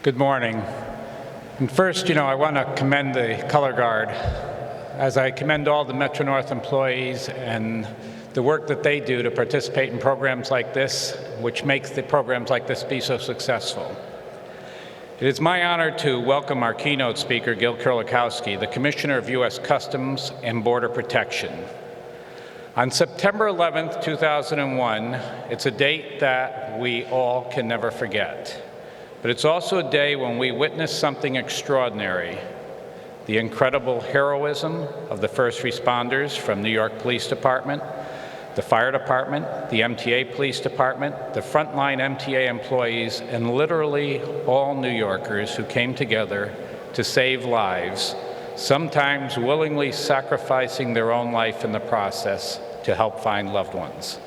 Good morning. And first, I want to commend the Color Guard, as I commend all the Metro-North employees and the work that they do to participate in programs like this, which makes the programs like this be so successful. It is my honor to welcome our keynote speaker, Gil Kurlikowski, the Commissioner of U.S. Customs and Border Protection. On September 11th, 2001, it's a date that we all can never forget. But it's also a day when we witness something extraordinary: the incredible heroism of the first responders from New York Police Department, the Fire Department, the MTA Police Department, the frontline MTA employees, and literally all New Yorkers who came together to save lives, sometimes willingly sacrificing their own life in the process to help find loved ones,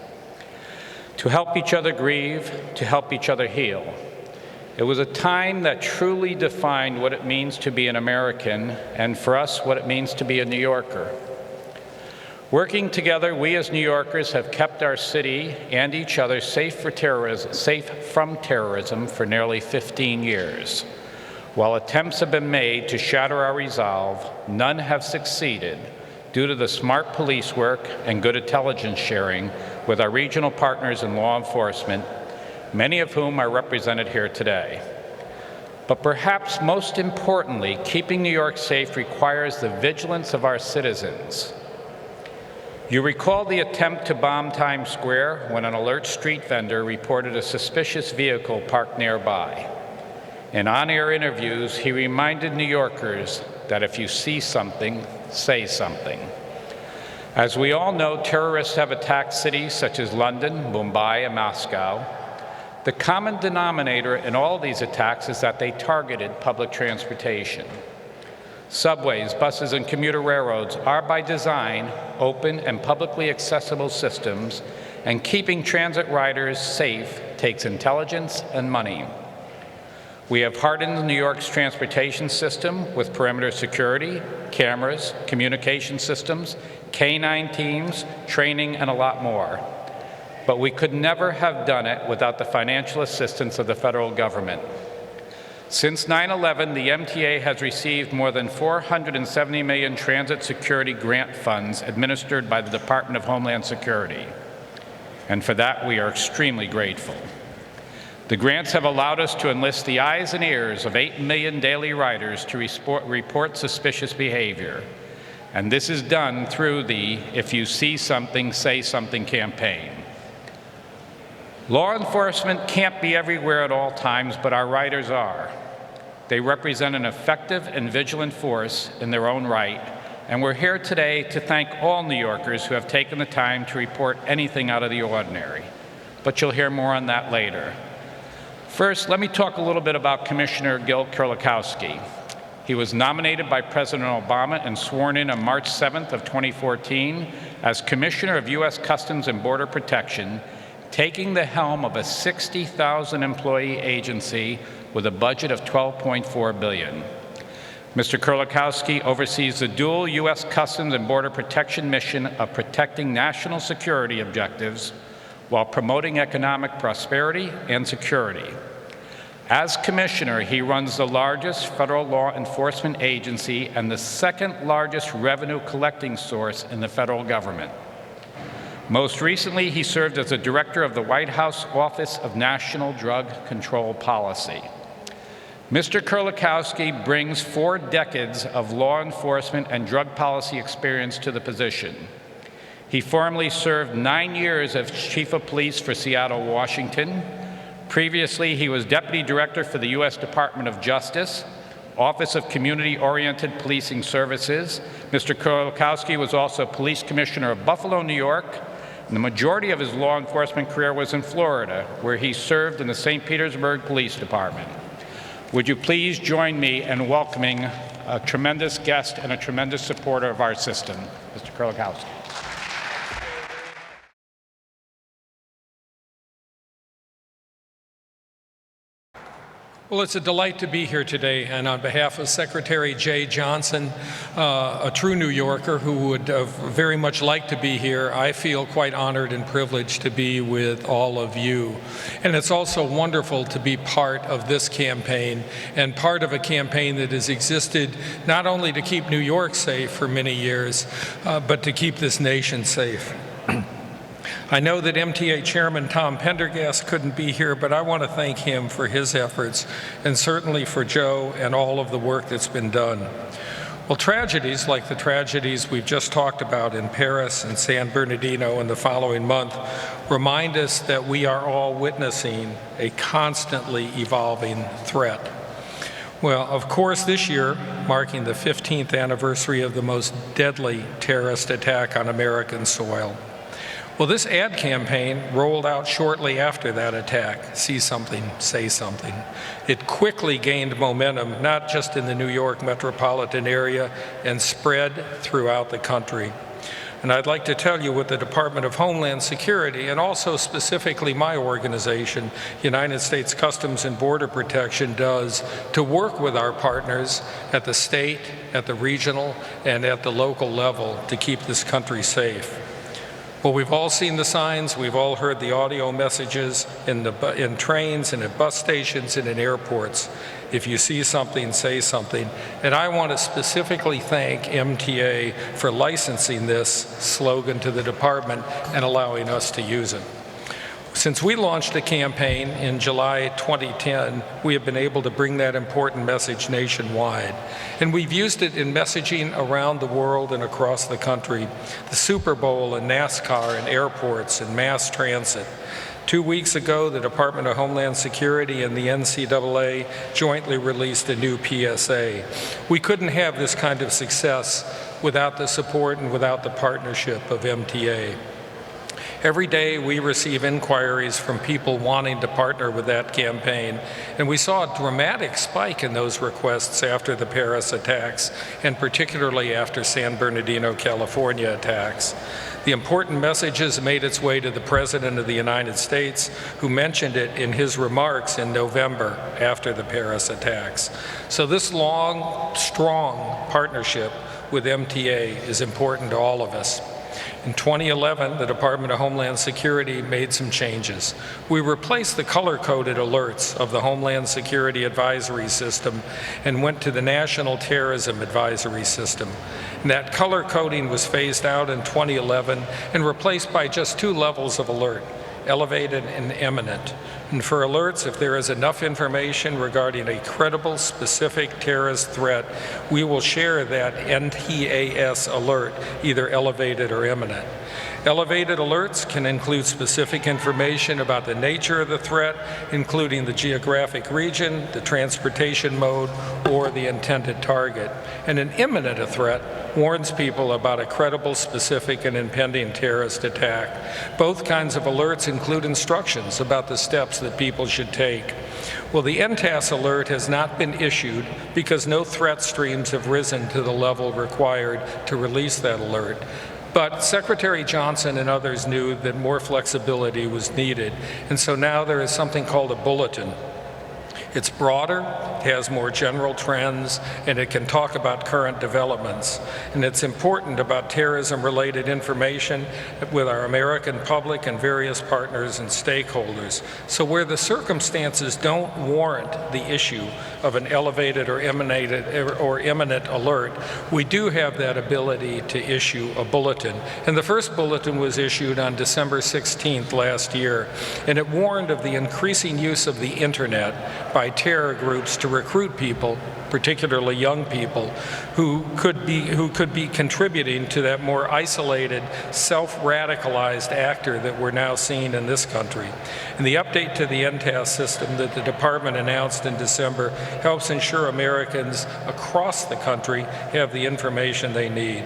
to help each other grieve, to help each other heal. It was a time that truly defined what it means to be an American, and for us, what it means to be a New Yorker. Working together, we as New Yorkers have kept our city and each other safe from terrorism for nearly 15 years. While attempts have been made to shatter our resolve, none have succeeded due to the smart police work and good intelligence sharing with our regional partners in law enforcement, many of whom are represented here today. But perhaps most importantly, keeping New York safe requires the vigilance of our citizens. You recall the attempt to bomb Times Square when an alert street vendor reported a suspicious vehicle parked nearby. In on-air interviews, he reminded New Yorkers that if you see something, say something. As we all know, terrorists have attacked cities such as London, Mumbai, and Moscow. The common denominator in all these attacks is that they targeted public transportation. Subways, buses, and commuter railroads are by design open and publicly accessible systems, and keeping transit riders safe takes intelligence and money. We have hardened New York's transportation system with perimeter security, cameras, communication systems, K-9 teams, training, and a lot more. But we could never have done it without the financial assistance of the federal government. Since 9/11, the MTA has received more than $470 million transit security grant funds administered by the Department of Homeland Security. And for that, we are extremely grateful. The grants have allowed us to enlist the eyes and ears of 8 million daily riders to report suspicious behavior. And this is done through the If You See Something, Say Something campaign. Law enforcement can't be everywhere at all times, but our riders are. They represent an effective and vigilant force in their own right, and we're here today to thank all New Yorkers who have taken the time to report anything out of the ordinary. But you'll hear more on that later. First, let me talk a little bit about Commissioner Gil Kurlikowski. He was nominated by President Obama and sworn in on March 7th of 2014 as Commissioner of U.S. Customs and Border Protection, taking the helm of a 60,000 employee agency with a budget of $12.4 billion. Mr. Kurlikowski oversees the dual U.S. Customs and Border Protection mission of protecting national security objectives while promoting economic prosperity and security. As Commissioner, he runs the largest federal law enforcement agency and the second largest revenue collecting source in the federal government. Most recently, he served as the director of the White House Office of National Drug Control Policy. Mr. Kurlikowski brings 4 decades of law enforcement and drug policy experience to the position. He formerly served 9 years as Chief of Police for Seattle, Washington. Previously, he was Deputy Director for the U.S. Department of Justice, Office of Community-Oriented Policing Services. Mr. Kurlikowski was also Police Commissioner of Buffalo, New York, and the majority of his law enforcement career was in Florida, where he served in the St. Petersburg Police Department. Would you please join me in welcoming a tremendous guest and a tremendous supporter of our system, Mr. Kurlikowski. Well, it's a delight to be here today, and on behalf of Secretary Jay Johnson, a true New Yorker who would very much like to be here, I feel quite honored and privileged to be with all of you. And it's also wonderful to be part of this campaign, and part of a campaign that has existed not only to keep New York safe for many years, but to keep this nation safe. I know that MTA Chairman Tom Pendergast couldn't be here, but I want to thank him for his efforts, and certainly for Joe and all of the work that's been done. Well, tragedies like the tragedies we've just talked about in Paris and San Bernardino in the following month remind us that we are all witnessing a constantly evolving threat. Well, of course, this year, marking the 15th anniversary of the most deadly terrorist attack on American soil. Well, this ad campaign rolled out shortly after that attack, See Something, Say Something. It quickly gained momentum, not just in the New York metropolitan area, and spread throughout the country. And I'd like to tell you what the Department of Homeland Security, and also specifically my organization, United States Customs and Border Protection, does to work with our partners at the state, at the regional, and at the local level to keep this country safe. Well, we've all seen the signs, we've all heard the audio messages in trains and at bus stations and in airports. If you see something, say something. And I want to specifically thank MTA for licensing this slogan to the department and allowing us to use it. Since we launched the campaign in July 2010, we have been able to bring that important message nationwide. And we've used it in messaging around the world and across the country, the Super Bowl and NASCAR and airports and mass transit. 2 weeks ago, the Department of Homeland Security and the NCAA jointly released a new PSA. We couldn't have this kind of success without the support and without the partnership of MTA. Every day we receive inquiries from people wanting to partner with that campaign, and we saw a dramatic spike in those requests after the Paris attacks, and particularly after San Bernardino, California attacks. The important messages made its way to the President of the United States, who mentioned it in his remarks in November after the Paris attacks. So this long, strong partnership with MTA is important to all of us. In 2011, the Department of Homeland Security made some changes. We replaced the color-coded alerts of the Homeland Security Advisory System and went to the National Terrorism Advisory System. And that color coding was phased out in 2011 and replaced by just 2 levels of alert, elevated and imminent. And for alerts, if there is enough information regarding a credible, specific terrorist threat, we will share that NTAS alert, either elevated or imminent. Elevated alerts can include specific information about the nature of the threat, including the geographic region, the transportation mode, or the intended target. And an imminent threat warns people about a credible, specific, and impending terrorist attack. Both kinds of alerts include instructions about the steps that people should take. Well, the NTAS alert has not been issued because no threat streams have risen to the level required to release that alert. But Secretary Johnson and others knew that more flexibility was needed, and so now there is something called a bulletin. It's broader, it has more general trends, and it can talk about current developments. And it's important about terrorism-related information with our American public and various partners and stakeholders. So where the circumstances don't warrant the issue of an elevated or imminent alert, we do have that ability to issue a bulletin. And the first bulletin was issued on December 16th last year, and it warned of the increasing use of the internet by terror groups to recruit people, particularly young people, who could be contributing to that more isolated, self-radicalized actor that we're now seeing in this country. And the update to the NTAS system that the department announced in December helps ensure Americans across the country have the information they need.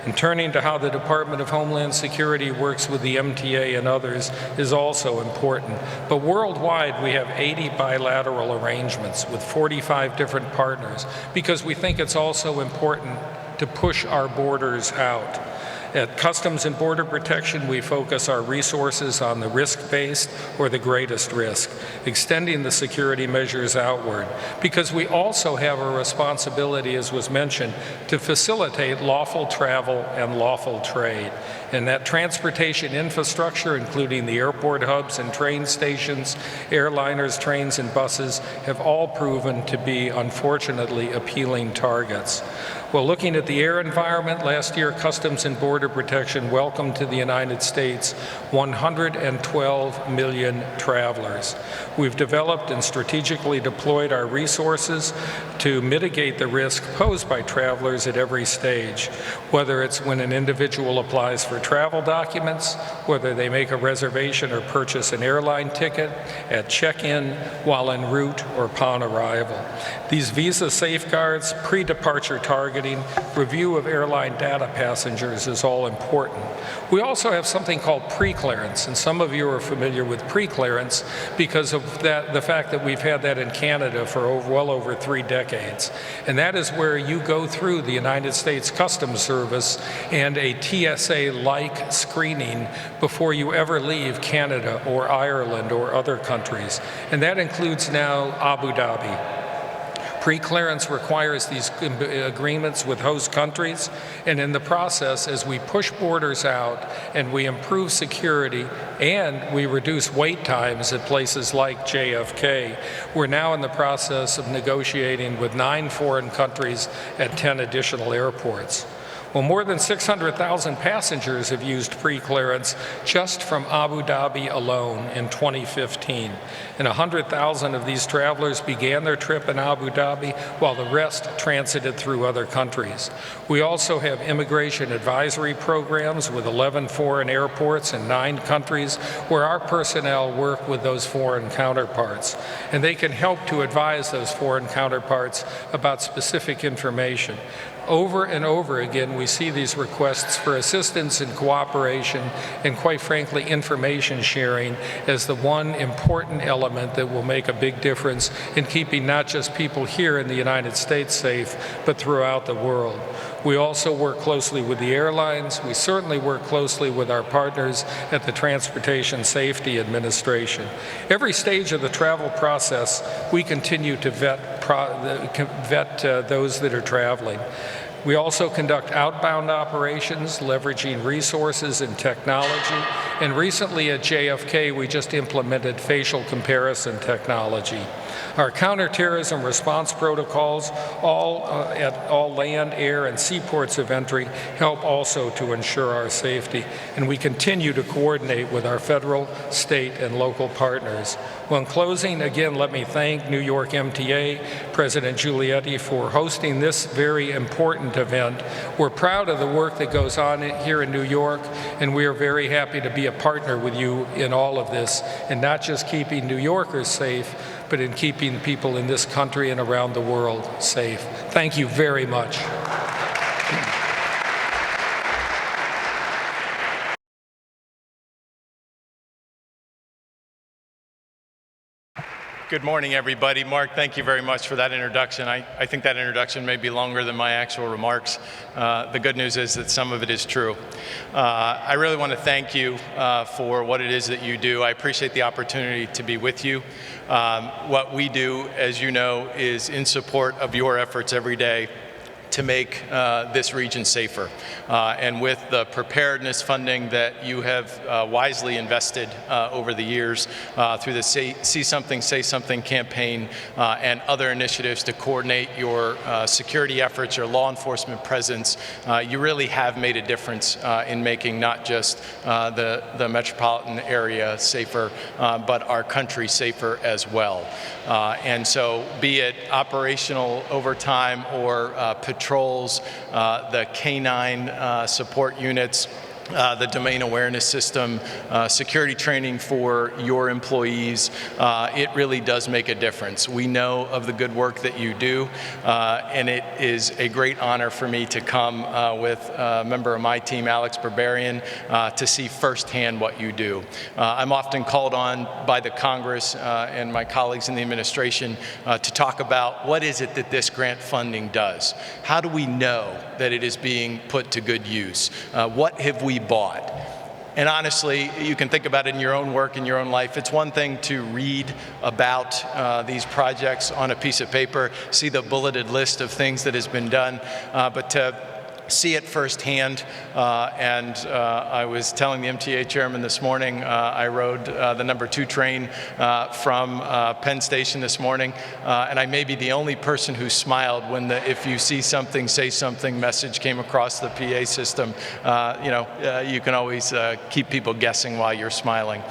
And turning to how the Department of Homeland Security works with the MTA and others is also important. But worldwide, we have 80 bilateral arrangements with 45 different partners because we think it's also important to push our borders out. At Customs and Border Protection, we focus our resources on the risk-based or the greatest risk, extending the security measures outward, because we also have a responsibility, as was mentioned, to facilitate lawful travel and lawful trade. And that transportation infrastructure, including the airport hubs and train stations, airliners, trains, and buses, have all proven to be, unfortunately, appealing targets. Well, looking at the air environment, last year Customs and Border Protection welcomed to the United States 112 million travelers. We've developed and strategically deployed our resources to mitigate the risk posed by travelers at every stage, whether it's when an individual applies for travel documents, whether they make a reservation or purchase an airline ticket, at check-in, while en route, or upon arrival. These visa safeguards, pre-departure targeting, review of airline data passengers is all important. We also have something called pre-clearance, and some of you are familiar with pre-clearance because of the fact that we've had that in Canada for well over 3 decades. And that is where you go through the United States Customs Service and a TSA-like screening before you ever leave Canada or Ireland or other countries. And that includes now Abu Dhabi. Pre-clearance requires these agreements with host countries, and in the process, as we push borders out and we improve security and we reduce wait times at places like JFK, we're now in the process of negotiating with 9 foreign countries at 10 additional airports. Well, more than 600,000 passengers have used pre-clearance just from Abu Dhabi alone in 2015. And 100,000 of these travelers began their trip in Abu Dhabi, while the rest transited through other countries. We also have immigration advisory programs with 11 foreign airports in 9 countries where our personnel work with those foreign counterparts. And they can help to advise those foreign counterparts about specific information. Over and over again, we see these requests for assistance and cooperation and, quite frankly, information sharing as the one important element that will make a big difference in keeping not just people here in the United States safe, but throughout the world. We also work closely with the airlines. We certainly work closely with our partners at the Transportation Safety Administration. Every stage of the travel process, we continue to vet those that are traveling. We also conduct outbound operations, leveraging resources and technology. And recently at JFK, we just implemented facial comparison technology. Our counterterrorism response protocols, at all land, air, and seaports of entry, help also to ensure our safety. And we continue to coordinate with our federal, state, and local partners. Well, in closing, again, let me thank New York MTA, President Giulietti, for hosting this very important event. We're proud of the work that goes on here in New York, and we are very happy to be a partner with you in all of this, and not just keeping New Yorkers safe, but in keeping people in this country and around the world safe. Thank you very much. Good morning, everybody. Mark, thank you very much for that introduction. I think that introduction may be longer than my actual remarks. The good news is that some of it is true. I really want to thank you for what it is that you do. I appreciate the opportunity to be with you. What we do, as you know, is in support of your efforts every day to make this region safer. And with the preparedness funding that you have wisely invested over the years through the See Something, Say Something campaign and other initiatives to coordinate your security efforts, your law enforcement presence, you really have made a difference in making not just the metropolitan area safer, but our country safer as well. And so be it operational overtime or patrols, the canine support units, the domain awareness system, security training for your employees, it really does make a difference. We know of the good work that you do, and it is a great honor for me to come with a member of my team, Alex Berberian, to see firsthand what you do. I'm often called on by the Congress and my colleagues in the administration to talk about what is it that this grant funding does? How do we know that it is being put to good use? What have we bought? And honestly, you can think about it in your own work, in your own life. It's one thing to read about these projects on a piece of paper, see the bulleted list of things that has been done, but to see it firsthand. I was telling the MTA chairman this morning, I rode the number 2 train from Penn Station this morning, and I may be the only person who smiled when the "if you see something, say something" message came across the PA system. You can always keep people guessing while you're smiling.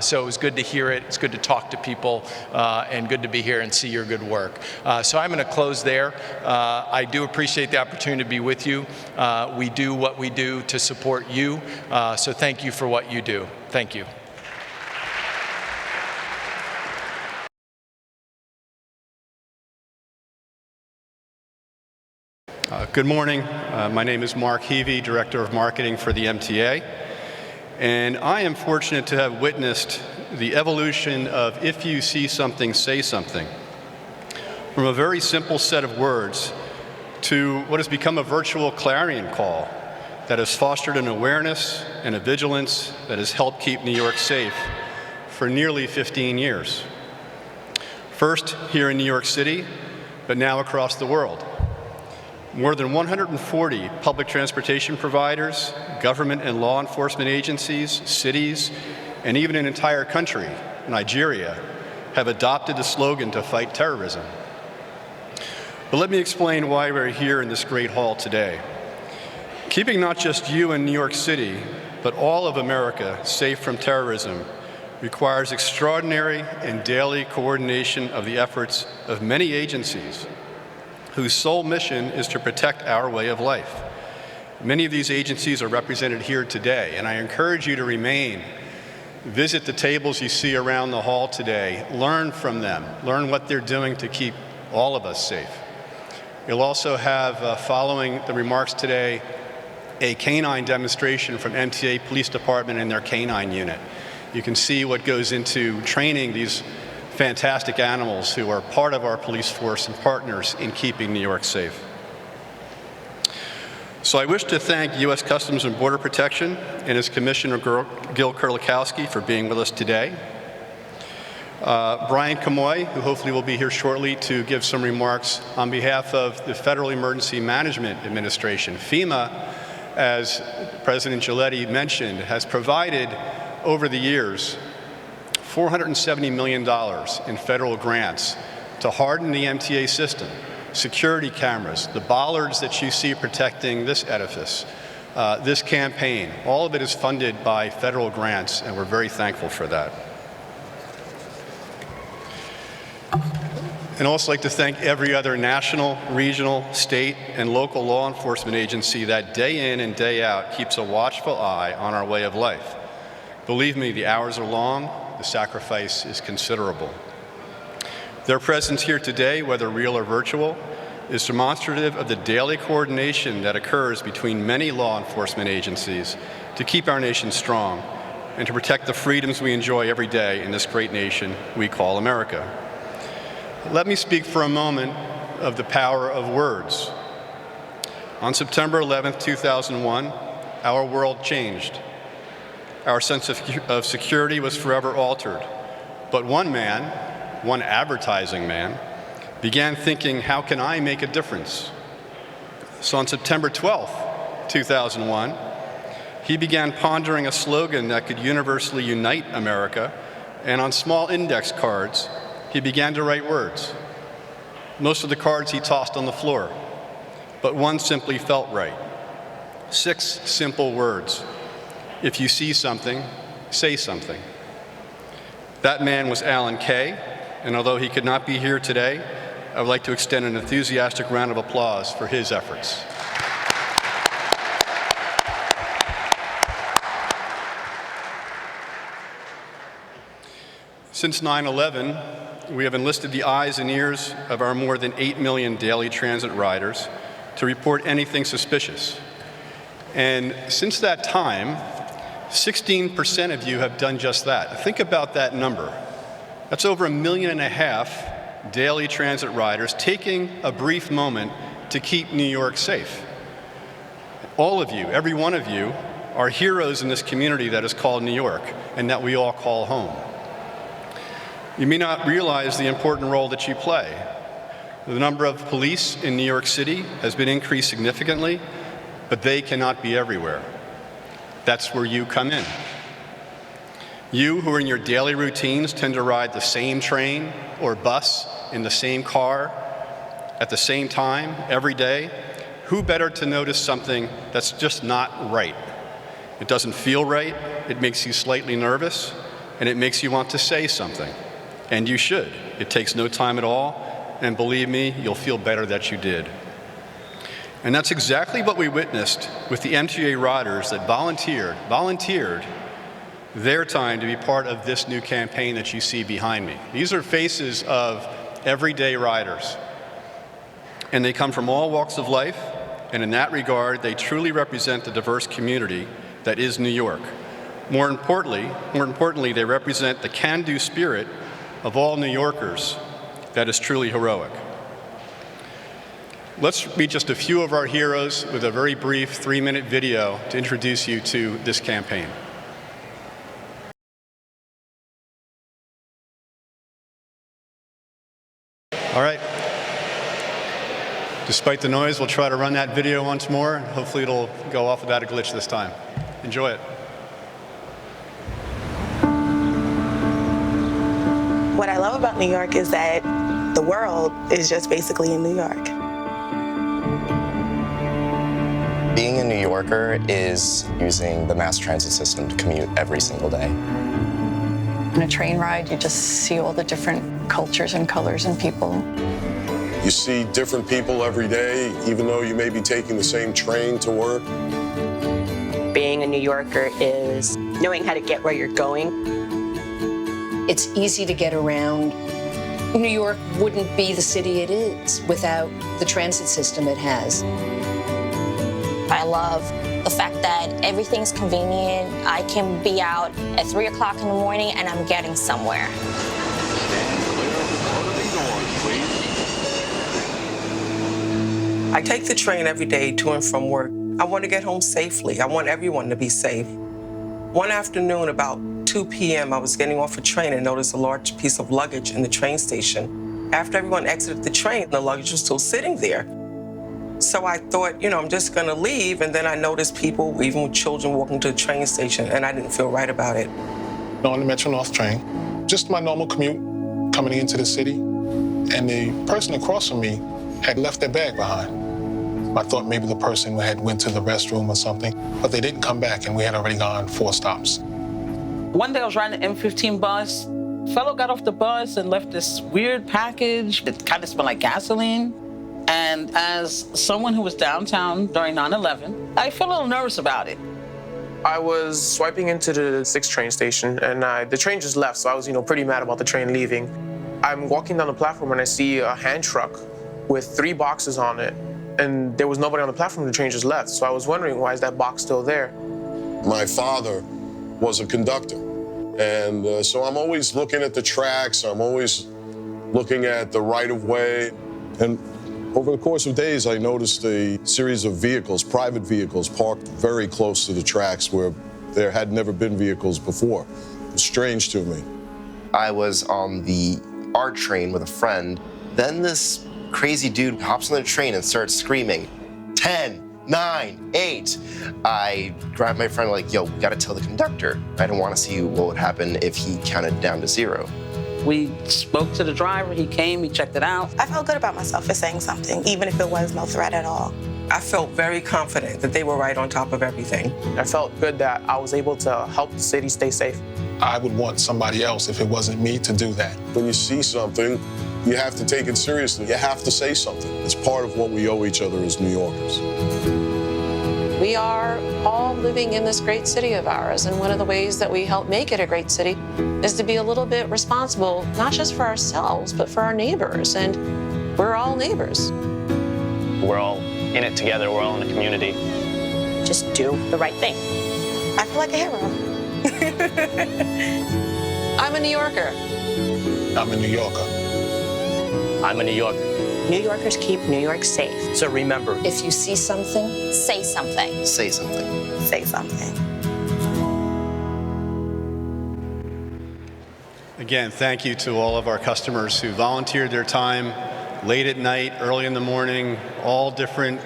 So it was good to hear it. It's good to talk to people, and good to be here and see your good work. So I'm going to close there. I do appreciate the opportunity to be with you. We do what we do to support you, so thank you for what you do. Thank you. Good morning. My name is Mark Heavey, Director of Marketing for the MTA, and I am fortunate to have witnessed the evolution of "if you see something, say something," from a very simple set of words to what has become a virtual clarion call that has fostered an awareness and a vigilance that has helped keep New York safe for nearly 15 years. First here in New York City, but now across the world. More than 140 public transportation providers, government and law enforcement agencies, cities, and even an entire country, Nigeria, have adopted the slogan to fight terrorism. But let me explain why we're here in this great hall today. Keeping not just you in New York City, but all of America safe from terrorism requires extraordinary and daily coordination of the efforts of many agencies whose sole mission is to protect our way of life. Many of these agencies are represented here today, and I encourage you to remain. Visit the tables you see around the hall today. Learn from them. Learn what they're doing to keep all of us safe. You'll also have, following the remarks today, a canine demonstration from MTA Police Department and their canine unit. You can see what goes into training these fantastic animals who are part of our police force and partners in keeping New York safe. So I wish to thank U.S. Customs and Border Protection and its Commissioner Gil Kurlikowski for being with us today. Brian Kamoy, who hopefully will be here shortly to give some remarks on behalf of the Federal Emergency Management Administration. FEMA, as President Giletti mentioned, has provided over the years $470 million in federal grants to harden the MTA system, security cameras, the bollards that you see protecting this edifice, this campaign. All of it is funded by federal grants, and we're very thankful for that. And also like to thank every other national, regional, state, and local law enforcement agency that day in and day out keeps a watchful eye on our way of life. Believe me, the hours are long, the sacrifice is considerable. Their presence here today, whether real or virtual, is demonstrative of the daily coordination that occurs between many law enforcement agencies to keep our nation strong and to protect the freedoms we enjoy every day in this great nation we call America. Let me speak for a moment of the power of words. On September 11th, 2001, our world changed. Our sense of security was forever altered. But one man, one advertising man, began thinking, how can I make a difference? So on September 12th, 2001, he began pondering a slogan that could universally unite America, and on small index cards, he began to write words. Most of the cards he tossed on the floor, but one simply felt right. 6 simple words. If you see something, say something. That man was Alan Kay, and although he could not be here today, I would like to extend an enthusiastic round of applause for his efforts. Since 9/11, we have enlisted the eyes and ears of our more than 8 million daily transit riders to report anything suspicious. And since that time, 16% of you have done just that. Think about that number. That's over 1.5 million daily transit riders taking a brief moment to keep New York safe. All of you, every one of you, are heroes in this community that is called New York and that we all call home. You may not realize the important role that you play. The number of police in New York City has been increased significantly, but they cannot be everywhere. That's where you come in. You who are in your daily routines tend to ride the same train or bus in the same car at the same time every day. Who better to notice something that's just not right? It doesn't feel right, it makes you slightly nervous, and it makes you want to say something. And you should. It takes no time at all, and believe me, you'll feel better that you did. And that's exactly what we witnessed with the MTA riders that volunteered their time to be part of this new campaign that you see behind me. These are faces of everyday riders, and they come from all walks of life, and in that regard, they truly represent the diverse community that is New York. More importantly, they represent the can-do spirit of all New Yorkers that is truly heroic. Let's meet just a few of our heroes with a very brief 3-minute video to introduce you to this campaign. All right. Despite the noise, we'll try to run that video once more, and hopefully it'll go off without a glitch this time. Enjoy it. What I love about New York is that the world is just basically in New York. Being a New Yorker is using the mass transit system to commute every single day. On a train ride, you just see all the different cultures and colors and people. You see different people every day, even though you may be taking the same train to work. Being a New Yorker is knowing how to get where you're going. It's easy to get around. New York wouldn't be the city it is without the transit system it has. I love the fact that everything's convenient. I can be out at 3 o'clock in the morning and I'm getting somewhere. I take the train every day to and from work. I want to get home safely. I want everyone to be safe. One afternoon, about 2 p.m., I was getting off a train and noticed a large piece of luggage in the train station. After everyone exited the train, the luggage was still sitting there. So I thought, I'm just going to leave, and then I noticed people, even with children, walking to the train station, and I didn't feel right about it. On the Metro North train, just my normal commute coming into the city, and the person across from me had left their bag behind. I thought maybe the person had went to the restroom or something, but they didn't come back, and we had already gone 4 stops. One day I was riding the M15 bus. A fellow got off the bus and left this weird package that kind of smelled like gasoline. And as someone who was downtown during 9/11, I felt a little nervous about it. I was swiping into the 6th train station, and the train just left, so I was, pretty mad about the train leaving. I'm walking down the platform, and I see a hand truck with 3 boxes on it, and there was nobody on the platform. The train just left, so I was wondering, why is that box still there? My father was a conductor, and so I'm always looking at the tracks, I'm always looking at the right-of-way, and over the course of days, I noticed a series of vehicles, private vehicles, parked very close to the tracks where there had never been vehicles before. It was strange to me. I was on the R train with a friend. Then this crazy dude hops on the train and starts screaming, 10, 9, 8. I grabbed my friend like, yo, we gotta tell the conductor. I didn't want to see what would happen if he counted down to 0. We spoke to the driver, he came, he checked it out. I felt good about myself for saying something, even if it was no threat at all. I felt very confident that they were right on top of everything. I felt good that I was able to help the city stay safe. I would want somebody else, if it wasn't me, to do that. When you see something, you have to take it seriously. You have to say something. It's part of what we owe each other as New Yorkers. We are all living in this great city of ours. And one of the ways that we help make it a great city is to be a little bit responsible, not just for ourselves, but for our neighbors. And we're all neighbors. We're all in it together. We're all in a community. Just do the right thing. I feel like a hero. I'm a New Yorker. I'm a New Yorker. I'm a New Yorker. New Yorkers keep New York safe. So remember, If you see something, Say something. Say something. Say something. Again, thank you to all of our customers who volunteered their time late at night, early in the morning, all different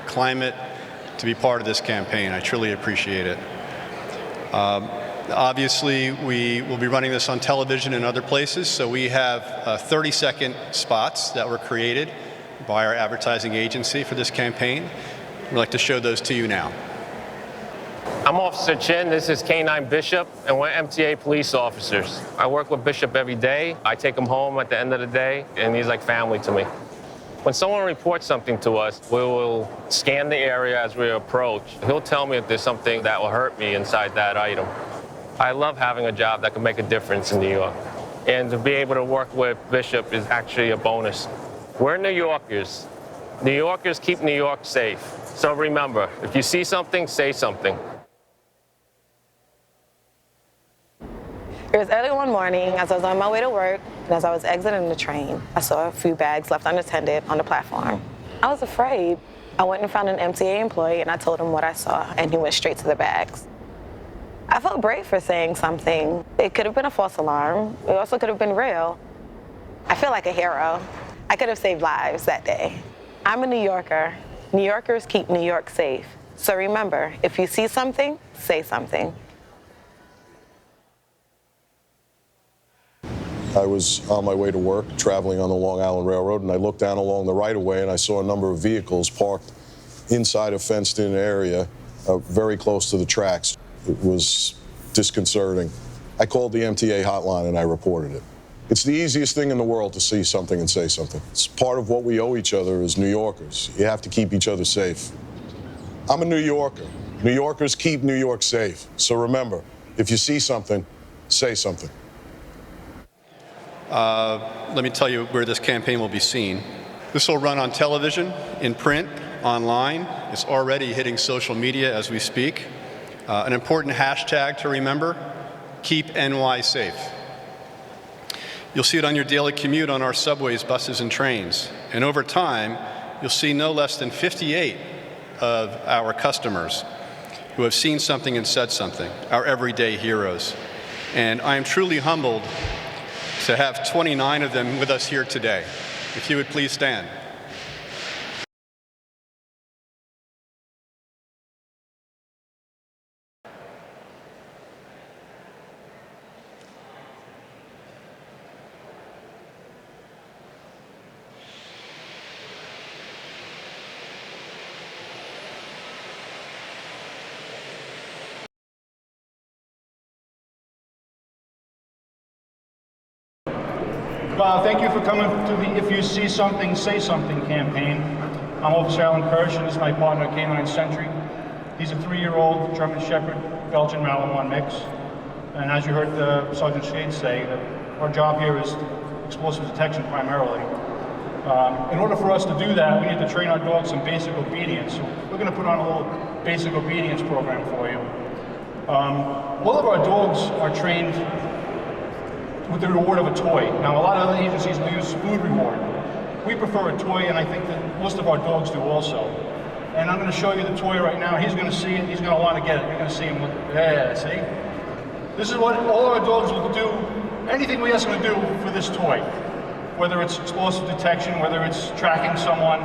climate to be part of this campaign. I truly appreciate it. Obviously, we will be running this on television and other places, so we have 30-second spots that were created by our advertising agency for this campaign. We'd like to show those to you now. I'm Officer Chin. This is K9 Bishop, and we're MTA police officers. I work with Bishop every day. I take him home at the end of the day, and he's like family to me. When someone reports something to us, we will scan the area as we approach. He'll tell me if there's something that will hurt me inside that item. I love having a job that can make a difference in New York. And to be able to work with Bishop is actually a bonus. We're New Yorkers. New Yorkers keep New York safe. So remember, if you see something, say something. It was early one morning as I was on my way to work, and as I was exiting the train, I saw a few bags left unattended on the platform. I was afraid. I went and found an MTA employee, and I told him what I saw, and he went straight to the bags. I felt brave for saying something. It could have been a false alarm. It also could have been real. I feel like a hero. I could have saved lives that day. I'm a New Yorker. New Yorkers keep New York safe. So remember, if you see something, say something. I was on my way to work, traveling on the Long Island Railroad, and I looked down along the right-of-way and I saw a number of vehicles parked inside a fenced-in area very close to the tracks. It was disconcerting. I called the MTA hotline and I reported it. It's the easiest thing in the world to see something and say something. It's part of what we owe each other as New Yorkers. You have to keep each other safe. I'm a New Yorker. New Yorkers keep New York safe. So remember, if you see something, say something. Let me tell you where this campaign will be seen. This will run on television, in print, online. It's already hitting social media as we speak. An important hashtag to remember, keep NY safe. You'll see it on your daily commute on our subways, buses, and trains. And over time, you'll see no less than 58 of our customers who have seen something and said something, our everyday heroes. And I am truly humbled to have 29 of them with us here today. If you would please stand. Thank you for coming to the If You See Something, Say Something campaign. I'm Officer Alan Kirsch, and this is my partner, K9 Sentry. He's a 3-year-old German Shepherd, Belgian Malinois mix. And as you heard Sergeant Shade say, that our job here is explosive detection primarily. In order for us to do that, we need to train our dogs in basic obedience. So we're going to put on a little basic obedience program for you. All of our dogs are trained with the reward of a toy. Now, a lot of other agencies use food reward. We prefer a toy, and I think that most of our dogs do also. And I'm going to show you the toy right now. He's going to see it. He's going to want to get it. You're going to see him look. Yeah, see? This is what all our dogs will do. Anything we ask them to do for this toy, whether it's explosive detection, whether it's tracking someone,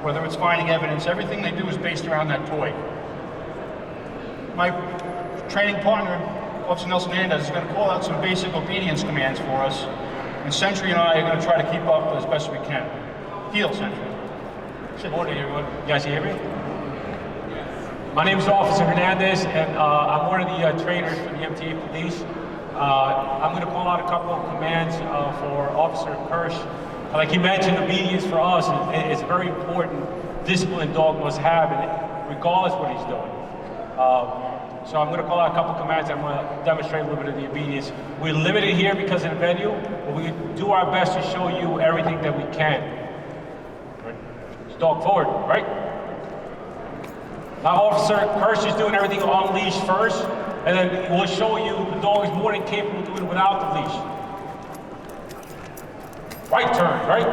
whether it's finding evidence, everything they do is based around that toy. My training partner, Officer Nelson Hernandez, is going to call out some basic obedience commands for us, and Sentry and I are going to try to keep up as best we can. Heel, Sentry. Good morning, everyone. You guys hear me? My name is Officer Hernandez, and I'm one of the trainers for the MTA Police. I'm going to call out a couple of commands for Officer Kirsch. Like he mentioned, obedience for us is very important. Disciplined dog must have it, regardless what he's doing. So I'm going to call out a couple commands and I'm going to demonstrate a little bit of the obedience. We're limited here because of the venue, but we do our best to show you everything that we can. Right. Dog forward, right? Now Officer Kirsch is doing everything on leash first, and then we'll show you the dog is more than capable of doing it without the leash. Right turn, right?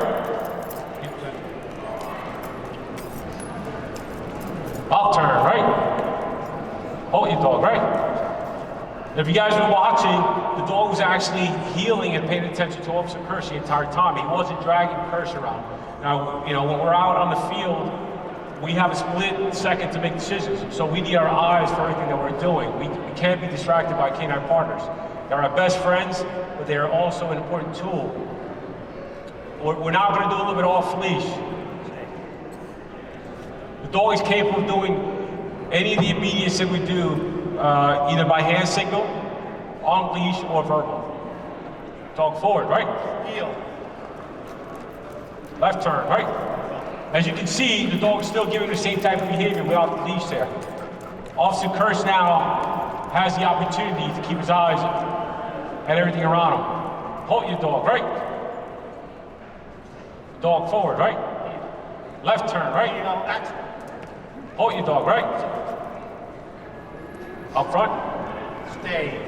Up turn, right? Hold your dog, right? If you guys were watching, the dog was actually heeling and paying attention to Officer Kirsch the entire time. He wasn't dragging Kirsch around. Now, you know, when we're out on the field, we have a split second to make decisions. So we need our eyes for everything that we're doing. We can't be distracted by canine partners. They're our best friends, but they are also an important tool. We're now going to do a little bit off leash. The dog is capable of doing any of the obedience that we do, either by hand signal, on leash, or verbal. Dog forward, right? Heel. Left turn, right? As you can see, the dog is still giving the same type of behavior without the leash there. Officer Kirsch now has the opportunity to keep his eyes and everything around him. Hold your dog, right? Dog forward, right? Left turn, right? Hold your dog, right? Up front. Stay.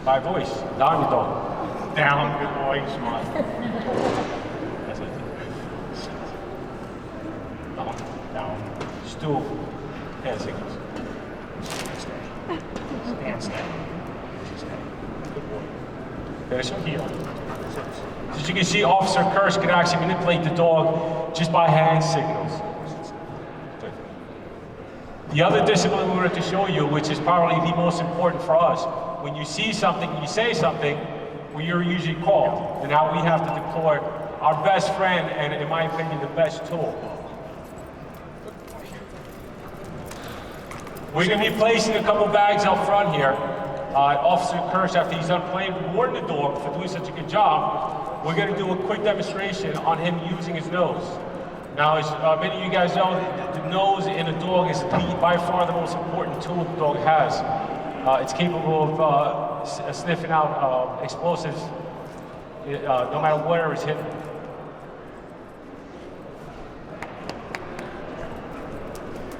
By voice. Down your dog. Down, good boy, smart. That's it. Down. Stool. Hand signals. Stand. Good boy. Finish him. Heel. As you can see, Officer Kirsch can actually manipulate the dog just by hand signals. The other discipline we wanted to show you, which is probably the most important for us, when you see something, you say something, well, you're usually called. And now we have to deploy our best friend and, in my opinion, the best tool. We're going to be placing a couple bags up front here. Officer Kirsch, after he's done playing, rewarding the dog for doing such a good job, we're going to do a quick demonstration on him using his nose. Now, as many of you guys know, the nose in a dog is by far the most important tool the dog has. It's capable of sniffing out explosives no matter where it's hidden.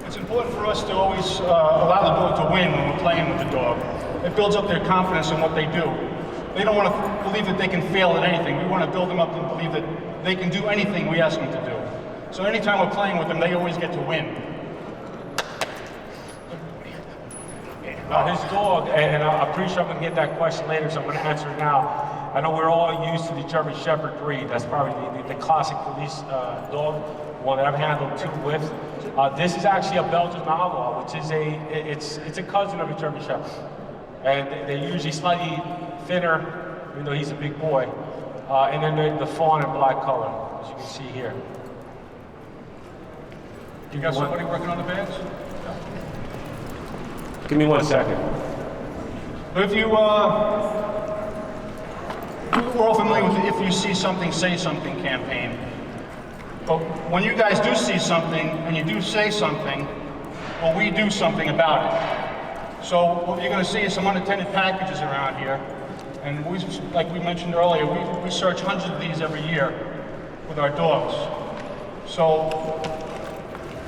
It's important for us to always allow the dog to win when we're playing with the dog. It builds up their confidence in what they do. They don't want to believe that they can fail at anything. We want to build them up to believe that they can do anything we ask them to do. So anytime we're playing with them, they always get to win. His dog, and I'm pretty sure I'm going to get that question later, so I'm going to answer it now. I know we're all used to the German Shepherd breed. That's probably the classic police dog, one that I've handled two with. This is actually a Belgian Malinois, which is it's a cousin of a German Shepherd. And they're usually slightly thinner, even though he's a big boy. And then the fawn and black color, as you can see here. You got somebody working on the bags? Give me 1 second. If you, we're all familiar with the If You See Something, Say Something campaign. But when you guys do see something and you do say something, well, we do something about it. So what you're going to see is some unattended packages around here. And we, like we mentioned earlier, we search hundreds of these every year with our dogs. So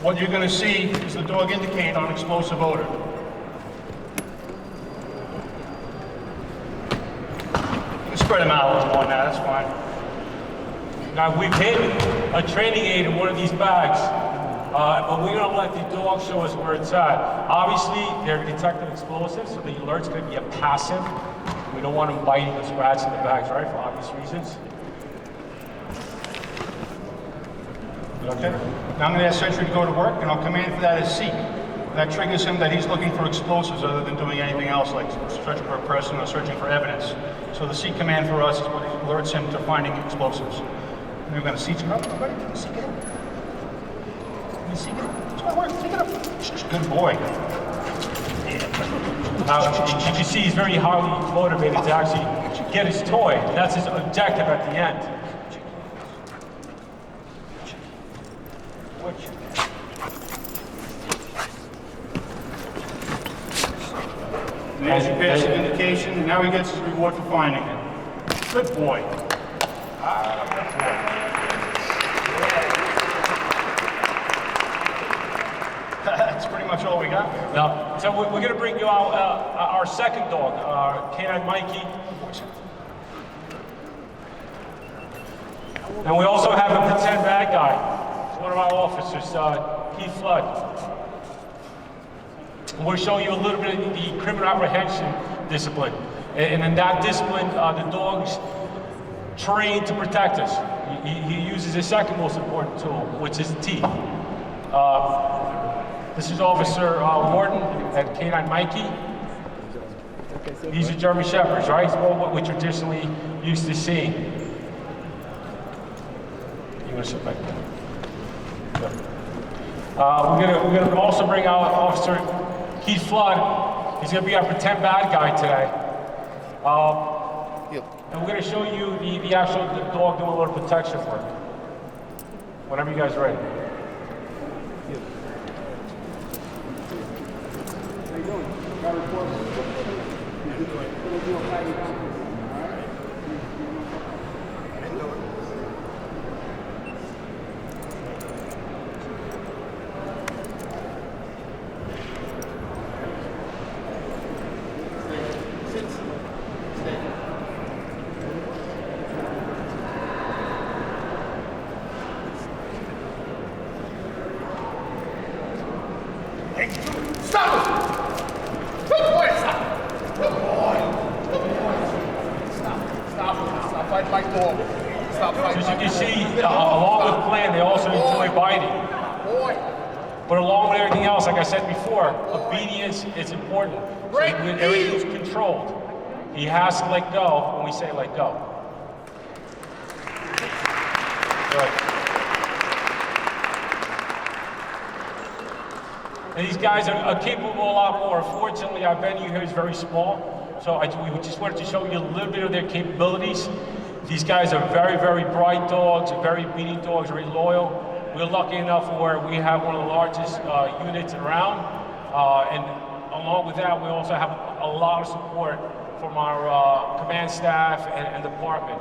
what you're going to see is the dog indicate on explosive odor. Spread them out a little more now, that's fine. Now we've hidden a training aid in one of these bags, but we're going to let the dog show us where it's at. Obviously, they're detecting explosives, so the alert's going to be a passive. We don't want them biting or scratching the bags, right, for obvious reasons. Okay. Now I'm going to ask Sentry to go to work, and our command for that is seek. That triggers him that he's looking for explosives other than doing anything else, like searching for a person or searching for evidence. So the seek command for us is what alerts him to finding explosives. And we're going to seek it up. Everybody, seek it up. Seek it up. That's my work. Seek it up. Good boy. Now, you can see he's very highly motivated to actually get his toy. That's his objective at the end. And as he passes the indication, now he gets his reward for finding it. Good boy. Good boy. That's pretty much all we got. No. So we're going to bring you out our second dog, Canine Mikey. And we also have a pretend bad guy. It's one of our officers, Keith Flood. And we'll show you a little bit of the criminal apprehension discipline. And in that discipline, the dog's trained to protect us. He uses his second most important tool, which is teeth. This is Officer Morton and Canine Mikey. These are German Shepherds, right? It's what we're traditionally used to seeing. You want to sit back there? Good. We're gonna also bring out Officer Keith Flood. He's gonna be our pretend bad guy today. And we're gonna show you the actual dog doing a little protection work. Whenever you guys are ready. As you can see, along with plan, they also enjoy biting. But along with everything else, like I said before, obedience is important. So everything is controlled. He has to let go when we say let go. Good. And these guys are capable a lot more. Fortunately, our venue here is very small, so we just wanted to show you a little bit of their capabilities. These guys are very, very bright dogs, very obedient dogs, very loyal. We're lucky enough where we have one of the largest units around, and along with that, we also have a lot of support from our command staff and department,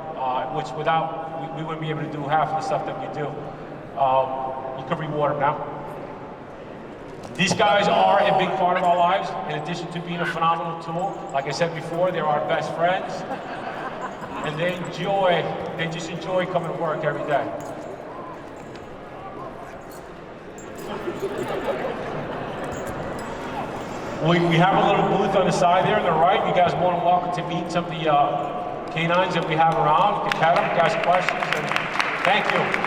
which without, we wouldn't be able to do half of the stuff that we do. You can reward them now. These guys are a big part of our lives, in addition to being a phenomenal tool. Like I said before, they're our best friends. And they just enjoy coming to work every day. We have a little booth on the side there on the right. You guys are more than welcome to meet some of the canines that we have around. You can pet them, ask questions, and thank you.